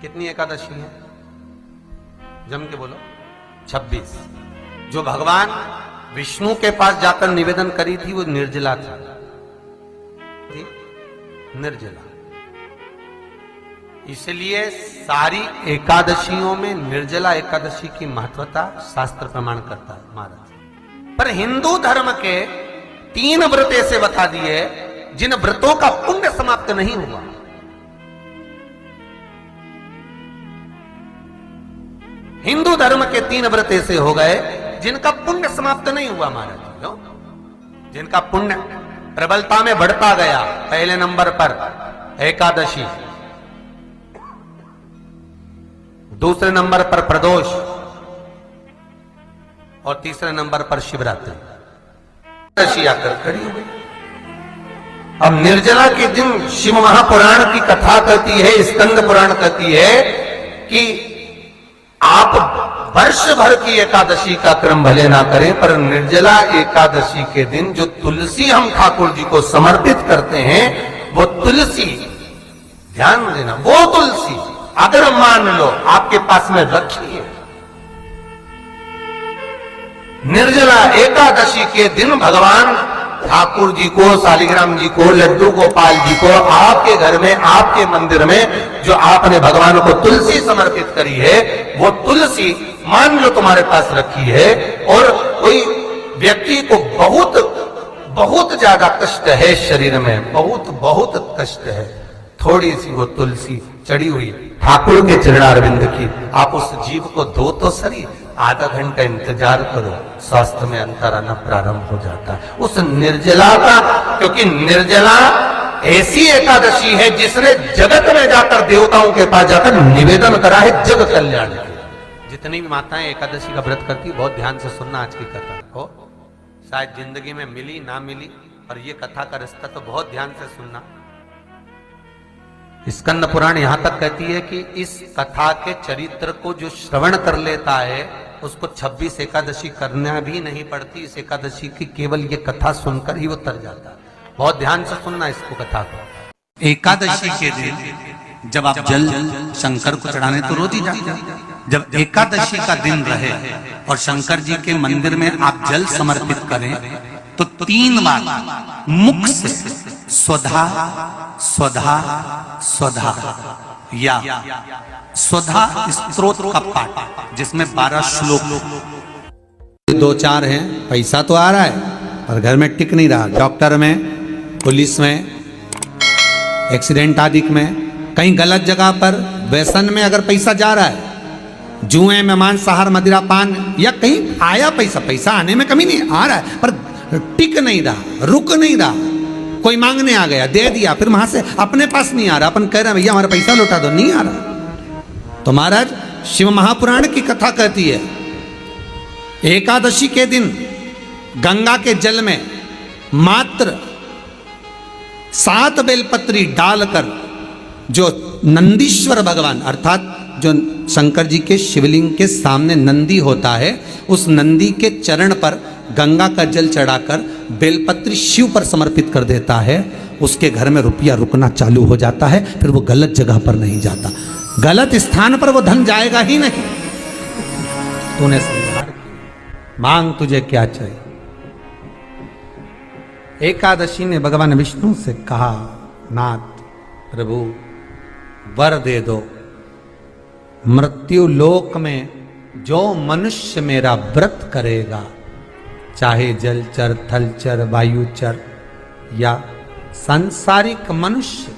कितनी एकादशी है? जम के बोलो। 26। जो भगवान विष्णु के पास जाकर निवेदन करी थी वो निर्जला थी, निर्जला। इसलिए सारी एकादशियों में निर्जला एकादशी की महत्वता शास्त्र प्रमाण करता है महाराज। पर हिंदू धर्म के 3 व्रत ऐसे बता दिए जिन व्रतों का पुण्य समाप्त नहीं हुआ। हिंदू धर्म के 3 व्रत ऐसे हो गए जिनका पुण्य समाप्त नहीं हुआ महाराज। क्यों? जिनका पुण्य प्रबलता में बढ़ता गया। पहले नंबर पर एकादशी, दूसरे नंबर पर प्रदोष और तीसरे नंबर पर शिवरात्रि। एकादशी आकर खड़ी हो गई। अब निर्जला के दिन शिव महापुराण की कथा कहती है, स्कंद पुराण कहती है कि आप वर्ष भर की एकादशी का क्रम भले ना करें, पर निर्जला एकादशी के दिन जो तुलसी हम ठाकुर जी को समर्पित करते हैं, वो तुलसी, ध्यान देना, वो तुलसी अगर मान लो आपके पास में रखी है, निर्जला एकादशी के दिन भगवान ठाकुर जी को, शालिग्राम जी को, लड्डू गोपाल जी को आपके घर में, आपके मंदिर में जो आपने भगवान को तुलसी समर्पित करी है, वो तुलसी मान लो तुम्हारे पास रखी है और कोई व्यक्ति को बहुत बहुत ज्यादा कष्ट है शरीर में, बहुत बहुत कष्ट है, थोड़ी सी वो तुलसी चढ़ी हुई ठाकुर के चरणारविंद की, आप उस जीव को दो तो सही, आधा घंटा इंतजार करो, स्वास्थ्य में अंतर आना प्रारंभ हो जाता है उस निर्जला का। क्योंकि निर्जला ऐसी एकादशी है जिसने जगत में जाकर, देवताओं के पास जाकर निवेदन करा है जग कल्याण के। जितनी भी माताएं एकादशी का व्रत करती, बहुत ध्यान से सुनना आज की कथा को, शायद जिंदगी में मिली ना मिली, और ये कथा का रिश्ता तो बहुत ध्यान से सुनना। स्कंद पुराण यहां तक कहती है कि इस कथा के चरित्र को जो श्रवण कर लेता है उसको 26 एकादशी करना भी नहीं पड़ती। इस एकादशी की केवल ये कथा सुनकर ही वो तर जाता है। बहुत ध्यान से सुनना इसको, कथा को। एकादशी के दिन जब आप जल शंकर को चढ़ाने तो रोज ही जाते, जब एकादशी का दिन रहे और शंकर जी के मंदिर में आप जल समर्पित करें तो 3 बार मुख से स्वधा स्वधा स्वधा या स्वधा स्तोत्र का पाठ, जिसमें 12 श्लोक, 2-4 हैं। पैसा तो आ रहा है पर घर में टिक नहीं रहा। डॉक्टर में, पुलिस में, एक्सीडेंट आदि में, कहीं गलत जगह पर, व्यसन में अगर पैसा जा रहा है, जुए में, मांसाहार, मदिरा पान, या कहीं आया पैसा, पैसा आने में कमी नहीं, आ रहा है पर टिक नहीं रहा, रुक नहीं रहा। कोई मांगने आ गया, दे दिया, फिर वहां से अपने पास नहीं आ रहा, अपन कह रहे हैं भैया हमारा पैसा लौटा दो, नहीं आ रहा। तो महाराज शिव महापुराण की कथा कहती है एकादशी के दिन गंगा के जल में मात्र 7 बेलपत्री डालकर, जो नंदीश्वर भगवान अर्थात जो शंकर जी के शिवलिंग के सामने नंदी होता है, उस नंदी के चरण पर गंगा का जल चढ़ाकर बेलपत्री शिव पर समर्पित कर देता है, उसके घर में रुपया रुकना चालू हो जाता है। फिर वो गलत जगह पर नहीं जाता, गलत स्थान पर वो धन जाएगा ही नहीं। तूने समझा, मांग तुझे क्या चाहिए। एकादशी ने भगवान विष्णु से कहा, नाथ प्रभु वर दे दो, मृत्यु लोक में जो मनुष्य मेरा व्रत करेगा, चाहे जलचर, थलचर, वायुचर या सांसारिक मनुष्य,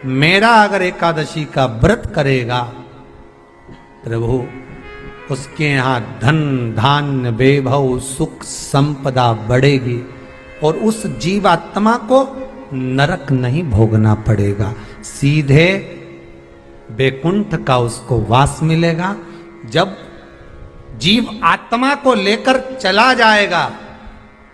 मेरा अगर एकादशी का व्रत करेगा, प्रभु उसके यहाँ धन धान्य वैभव सुख संपदा बढ़ेगी और उस जीवात्मा को नरक नहीं भोगना पड़ेगा, सीधे वैकुंठ का उसको वास मिलेगा। जब जीव आत्मा को लेकर चला जाएगा,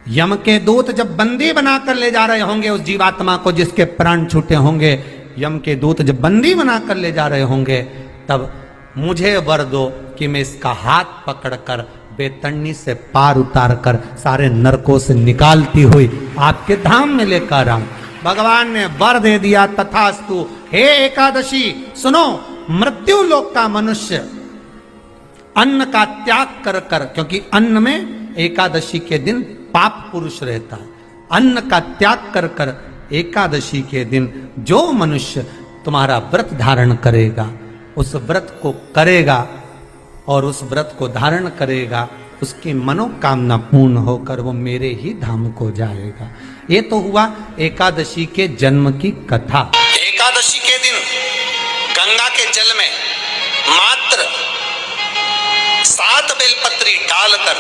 यम के दूत जब बंदी बनाकर ले जा रहे होंगे उस जीवात्मा को, जिसके प्राण छूटे होंगे, यम के दूत जब बंदी बनाकर ले जा रहे होंगे, तब मुझे वर दो कि मैं इसका हाथ पकड़कर बेतन्नी से पार उतार कर सारे नरकों से निकालती हुई आपके धाम में लेकर आऊं। भगवान ने वर दे दिया, तथास्तु। हे एकादशी सुनो, मृत्यु लोक का मनुष्य अन्न का त्याग कर कर, क्योंकि अन्न में एकादशी के दिन पाप पुरुष रहता है, अन्न का त्याग कर कर एकादशी के दिन जो मनुष्य तुम्हारा व्रत धारण करेगा, उस व्रत को करेगा और उस व्रत को धारण करेगा, उसकी मनोकामना पूर्ण होकर वो मेरे ही धाम को जाएगा। ये तो हुआ एकादशी के जन्म की कथा। एकादशी के दिन गंगा के जल में मात्र 7 बेलपत्री डालकर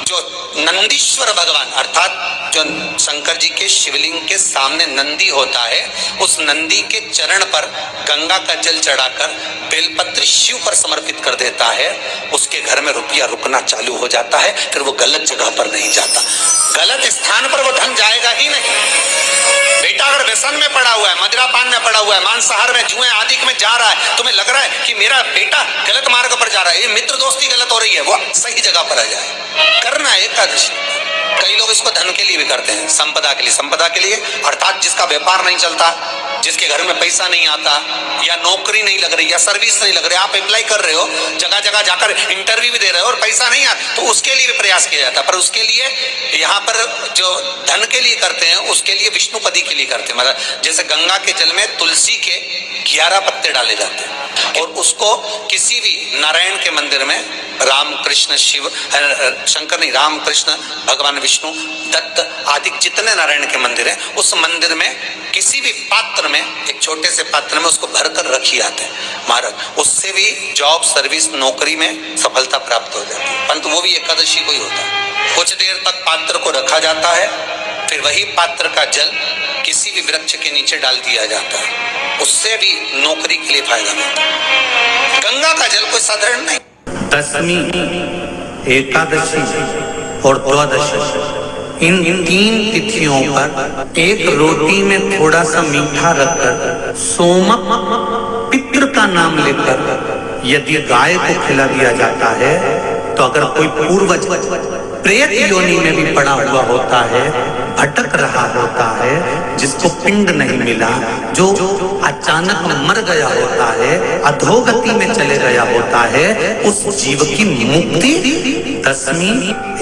जो नंदीश्वर भगवान अर्थात जो शंकर जी के शिवलिंग के सामने नंदी होता है, उस नंदी के चरण पर गंगा का जल चढ़ाकर बेलपत्री शिव पर समर्पित कर देता है, उसके घर में रुपया रुकना चालू हो जाता है। फिर वो गलत जगह पर नहीं जाता, गलत स्थान पर वो धन जाएगा ही नहीं। बेटा अगर व्यसन में पड़ा हुआ है, मदिरापान में पड़ा हुआ है, मांसाहार में, जुए आदि में जा रहा है, तुम्हें लग रहा है कि मेरा बेटा गलत मार्ग पर जा रहा है, ये मित्र दोस्ती गलत हो रही है, वो सही जगह पर आ जाए। करना है एकादशी। कई लोग इसको धन के लिए भी करते हैं, संपदा के लिए। संपदा के लिए अर्थात जिसका व्यापार नहीं चलता, जिसके घर में पैसा नहीं आता, या नौकरी नहीं लग रही, या सर्विस नहीं लग रही, आप अप्लाई कर रहे हो, जगह जगह जाकर इंटरव्यू भी दे रहे हो और पैसा नहीं आता, तो उसके लिए भी प्रयास किया जाता है। पर उसके लिए यहाँ पर जो धन के लिए करते हैं, उसके लिए विष्णुपदी के लिए करते हैं। मतलब जैसे गंगा के जल में तुलसी के 11 पत्ते डाले जाते हैं और उसको किसी भी नारायण के मंदिर में, राम कृष्ण शिव शंकर नहीं, राम कृष्ण भगवान विष्णु दत्त आदि जितने नारायण के मंदिर हैं, उस मंदिर में किसी भी पात्र में, एक छोटे से पात्र में उसको भरकर रखी जाते हैं महाराज। उससे भी जॉब सर्विस नौकरी में सफलता प्राप्त हो जाती है। परंतु वो भी एकादशी को ही होता है। कुछ देर तक पात्र को रखा जाता है, फिर वही पात्र का जल किसी भी वृक्ष के नीचे डाल दिया जाता है, उससे भी नौकरी के लिए फायदा मिलता है। गंगा का जल कोई साधारण नहीं। दशमी, एकादशी और द्वादशी, इन 3 तिथियों पर एक रोटी में थोड़ा सा मीठा रखकर सोमक पितृ का नाम लेकर यदि गाय को खिला दिया जाता है, तो अगर कोई पूर्वज प्रेत योनि में भी पड़ा हुआ होता है, भटक रहा होता है, जिसको पिंड नहीं मिला, जो अचानक मर गया होता है, अधोगति में चले गया होता है, उस जीव की मुक्ति दशमी,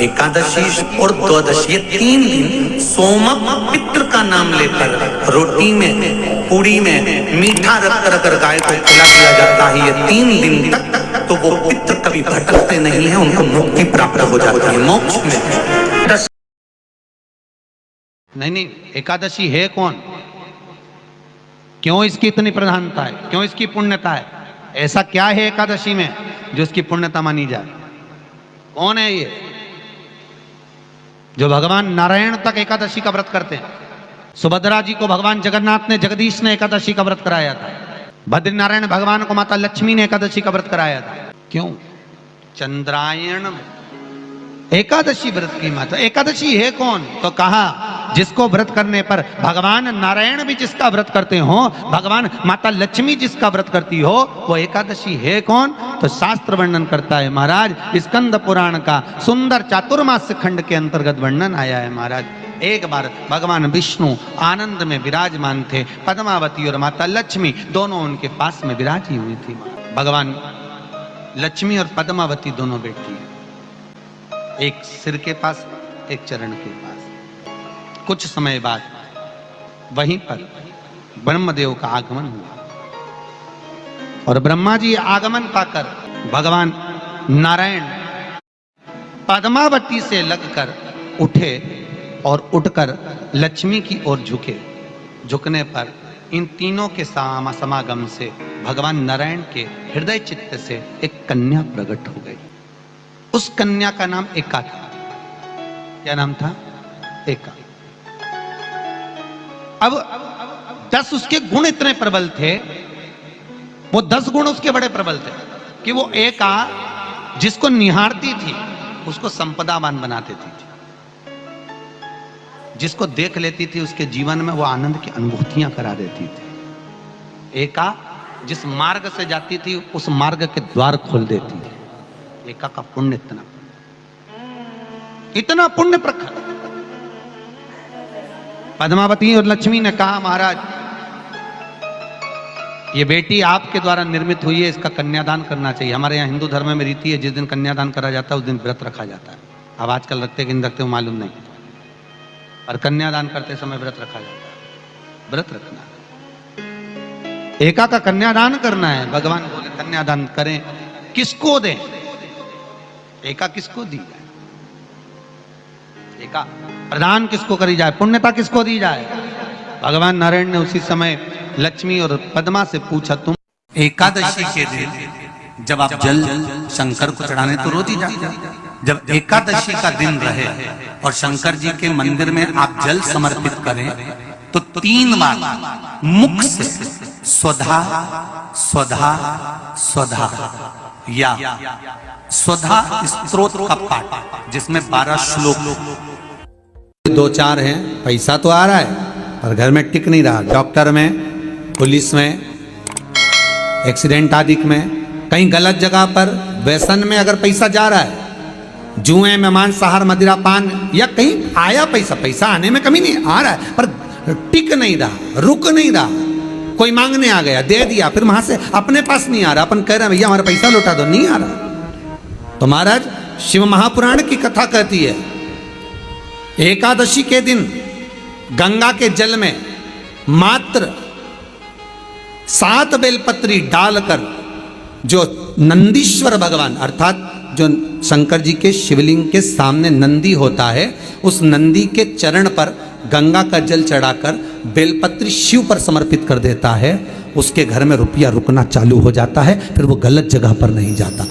एकादशी और द्वादशी, 3 दिन सोमक पितृ का नाम लेकर रोटी में, पूड़ी में मीठा रखकर अगर गाय को खिला दिया जाता है ये 3 दिन तक, तो वो पितृ कभी भटकते नहीं है, उनको मुक्ति प्राप्त हो जाती है, मोक्ष में। नहीं, एकादशी है कौन, क्यों इसकी इतनी प्रधानता है, क्यों इसकी पुण्यता है, ऐसा क्या है एकादशी में जो इसकी पुण्यता मानी जाए? कौन है ये जो भगवान नारायण तक एकादशी का व्रत करते हैं? सुभद्रा जी को भगवान जगन्नाथ ने, जगदीश ने एकादशी का व्रत कराया था। बद्रीनारायण भगवान को माता लक्ष्मी ने एकादशी का व्रत कराया था। क्यों? चंद्रायण एकादशी व्रत की माता। एकादशी है कौन? तो कहा जिसको व्रत करने पर भगवान नारायण भी जिसका व्रत करते हो, भगवान माता लक्ष्मी जिसका व्रत करती हो, वो एकादशी है कौन? तो शास्त्र वर्णन करता है महाराज, स्कंद पुराण का सुंदर चातुर्मास खंड के अंतर्गत वर्णन आया है महाराज। एक बार भगवान विष्णु आनंद में विराजमान थे, पद्मावती और माता लक्ष्मी दोनों उनके पास में विराजी हुई थी। भगवान लक्ष्मी और पद्मावती दोनों बैठी, एक सिर के पास, एक चरण के पास। कुछ समय बाद वहीं पर ब्रह्मदेव का आगमन हुआ और ब्रह्मा जी आगमन पाकर भगवान नारायण पद्मावती से लगकर उठे और उठकर लक्ष्मी की ओर झुके। झुकने पर इन तीनों के समागम से भगवान नारायण के हृदय चित्त से एक कन्या प्रकट हो गई। उस कन्या का नाम एका था। क्या नाम था? एका। अब 10 उसके गुण इतने प्रबल थे, वो 10 गुण उसके बड़े प्रबल थे कि वो एका जिसको निहारती थी उसको संपदावान बना देती थी, जिसको देख लेती थी उसके जीवन में वो आनंद की अनुभूतियां करा देती थी। एका जिस मार्ग से जाती थी उस मार्ग के द्वार खोल देती थी। एका का पुण्य इतना पुण्य प्रखर। पद्मावती और लक्ष्मी ने कहा महाराज ये बेटी आपके द्वारा निर्मित हुई है, इसका कन्यादान करना चाहिए। हमारे यहाँ हिंदू धर्म में रीति है, जिस दिन कन्यादान करा जाता है उस दिन व्रत रखा जाता है। अब आजकल रखते कि नहीं रखते वो मालूम नहीं, और कन्यादान करते समय व्रत रखा जाता है। व्रत रखना, एका का कन्यादान करना है। भगवान बोले कन्यादान करें, किसको दें? एका किसको दी जाए? एका प्रदान किसको करी जाए? पुण्यता किसको दी जाए? भगवान नारायण ने उसी समय लक्ष्मी और पद्मा से पूछा, तुम एकादशी के दिन जब आप जल शंकर को चढ़ाने तो रोज ही जाते। जब एकादशी का दिन रहे और शंकर जी के मंदिर में आप जल समर्पित करें तो 3 बार मुख से स्वधा स्वधा स्वधा या स्वधा स्तोत्र का पाठ, जिसमें 12 श्लोक 2-4 हैं। पैसा तो आ रहा है पर घर में टिक नहीं रहा। डॉक्टर में, पुलिस में, एक्सीडेंट आदि में, कहीं गलत जगह पर व्यसन में अगर पैसा जा रहा है, जुए में, मांसाहार, मदिरा पान, या कहीं आया पैसा आने में कमी नहीं, आ रहा है पर टिक नहीं रहा, रुक नहीं रहा। कोई मांगने आ गया, दे दिया, फिर वहां से अपने पास नहीं आ रहा, अपन कह रहे हैं भैया हमारा पैसा लौटा दो, नहीं आ रहा। तो महाराज शिव महापुराण की कथा कहती है, एकादशी के दिन गंगा के जल में मात्र 7 बेलपत्री डालकर, जो नंदीश्वर भगवान अर्थात जो शंकर जी के शिवलिंग के सामने नंदी होता है, उस नंदी के चरण पर गंगा का जल चढ़ाकर बेलपत्री शिव पर समर्पित कर देता है, उसके घर में रुपया रुकना चालू हो जाता है। फिर वो गलत जगह पर नहीं जाता,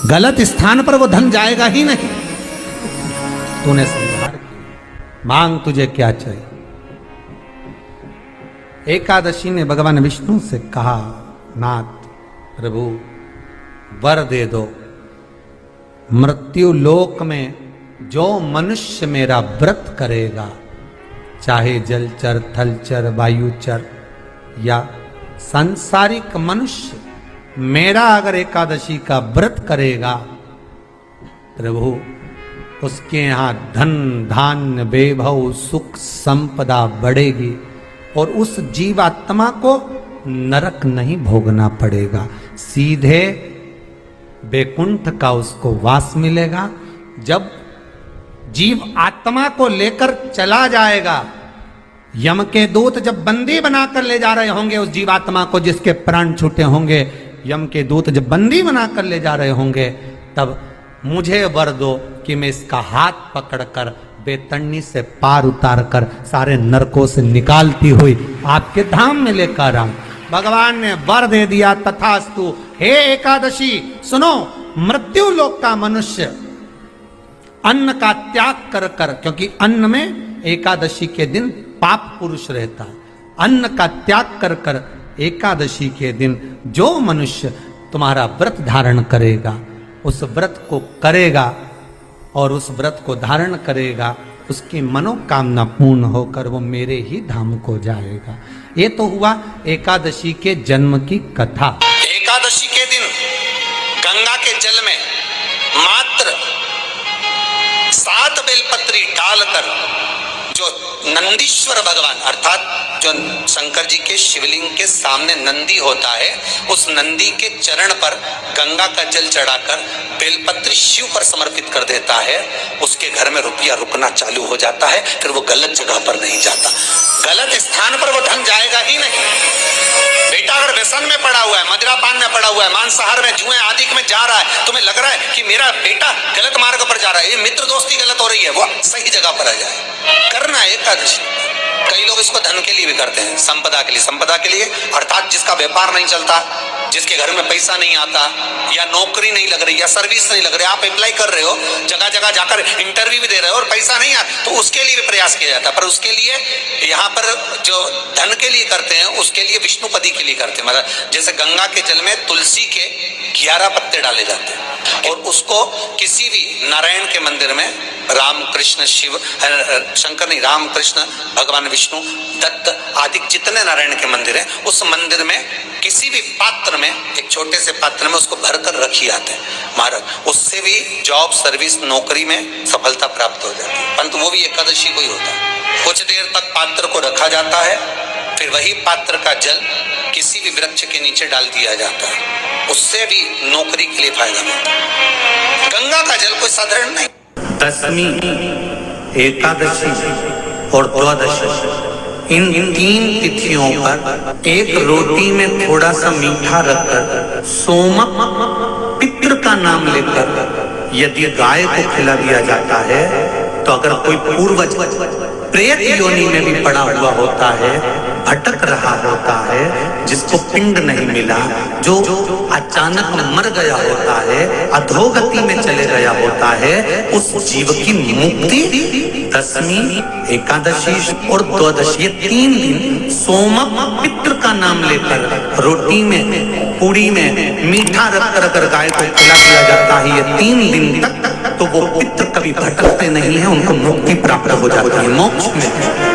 गलत स्थान पर वो धन जाएगा ही नहीं। तूने समझा, मांग तुझे क्या चाहिए। एकादशी ने भगवान विष्णु से कहा, नाथ प्रभु वर दे दो, मृत्यु लोक में जो मनुष्य मेरा व्रत करेगा, चाहे जलचर, थलचर, वायुचर या सांसारिक मनुष्य, मेरा अगर एकादशी का व्रत करेगा, प्रभु उसके यहाँ धन धान्य वैभव सुख संपदा बढ़ेगी और उस जीवात्मा को नरक नहीं भोगना पड़ेगा, सीधे बैकुंठ का उसको वास मिलेगा। जब जीव आत्मा को लेकर चला जाएगा, यम के दूत जब बंदी बनाकर ले जा रहे होंगे उस जीवात्मा को, जिसके प्राण छूटे होंगे, यम के दूत जब बंदी बनाकर ले जा रहे होंगे, तब मुझे वर दो कि मैं इसका हाथ पकड़कर बेतन्नी से पार उतार कर सारे नरकों से निकालती हुई आपके धाम में लेकर आऊं। भगवान ने वर दे दिया, तथास्तु। हे एकादशी सुनो, मृत्यु लोक का मनुष्य अन्न का त्याग कर कर, क्योंकि अन्न में एकादशी के दिन पाप पुरुष रहता है, अन्न का त्याग कर कर एकादशी के दिन जो मनुष्य तुम्हारा व्रत धारण करेगा, उस व्रत को करेगा और उस व्रत को धारण करेगा, उसकी मनोकामना पूर्ण होकर वो मेरे ही धाम को जाएगा। ये तो हुआ एकादशी के जन्म की कथा। एकादशी के दिन गंगा के जल में मात्र 7 बेलपत्री डालकर, जो नंदीश्वर भगवान अर्थात जो शंकर जी के शिवलिंग के सामने नंदी होता है, उस नंदी के चरण पर गंगा का जल चढ़ाकर बेलपत्री शिव पर समर्पित कर देता है, उसके घर में रुपया रुकना चालू हो जाता है। फिर वो गलत जगह पर नहीं जाता, गलत स्थान पर वो धन जाएगा ही नहीं। बेटा अगर व्यसन में पड़ा हुआ है, मदिरा पान में पड़ा हुआ है, मांसाहार में, जुए आदि में जा रहा है, तुम्हें लग रहा है कि मेरा बेटा गलत मार्ग पर जा रहा है, ये मित्र दोस्ती गलत हो रही है, वो सही जगह पर आ जाए। करना है एकादशी। कई लोग इसको धन के लिए भी करते हैं, संपदा के लिए। संपदा के लिए अर्थात जिसका व्यापार नहीं चलता, जिसके घर में पैसा नहीं आता, या नौकरी नहीं लग रही, या सर्विस नहीं लग रही, आप अप्लाई कर रहे हो, जगह जगह जाकर इंटरव्यू भी दे रहे हो और पैसा नहीं आता, तो उसके लिए भी प्रयास किया जाता है। पर उसके लिए यहाँ पर जो धन के लिए करते हैं, उसके लिए विष्णुपदी के लिए करते हैं। मतलब जैसे गंगा के जल में तुलसी के 11 पत्ते डाले जाते हैं और उसको किसी भी नारायण के मंदिर में, राम कृष्ण शिव शंकर नहीं, राम कृष्ण भगवान विष्णु दत्त आदि जितने नारायण के मंदिर हैं, उस मंदिर में किसी भी पात्र में, एक छोटे से पात्र में उसको भरकर रखी जाते हैं महाराज। उससे भी जॉब सर्विस नौकरी में सफलता प्राप्त हो जाती है। परंतु वो भी एकादशी को ही होता है। कुछ देर तक पात्र को रखा जाता है, फिर वही पात्र का जल किसी भी वृक्ष के नीचे डाल दिया जाता है, उससे भी नौकरी के लिए फायदा मिलता है। गंगा का जल कोई साधारण नहीं। दशमी, एकादशी और द्वादशी, इन 3 तिथियों पर एक रोटी में थोड़ा सा मीठा रखकर सोमक पितृ का नाम लेकर यदि गाय को खिला दिया जाता है, तो अगर कोई पूर्वज प्रेत योनि में भी पड़ा हुआ होता है, भटक रहा होता है, जिसको पिंड नहीं मिला, जो अचानक मर गया होता है, अधोगति में चले गया होता है, उस जीव की मुक्ति दशमी, एकादशी और द्वादशी, 3 दिन सोमक पितृ का नाम लेकर रोटी में, पूड़ी में मीठा रखकर अगर गाय को खिला दिया जाता है ये 3 दिन तक, तो वो पितृ कभी भटकते नहीं है, उनको मुक्ति प्राप्त हो जाती है, मोक्ष में।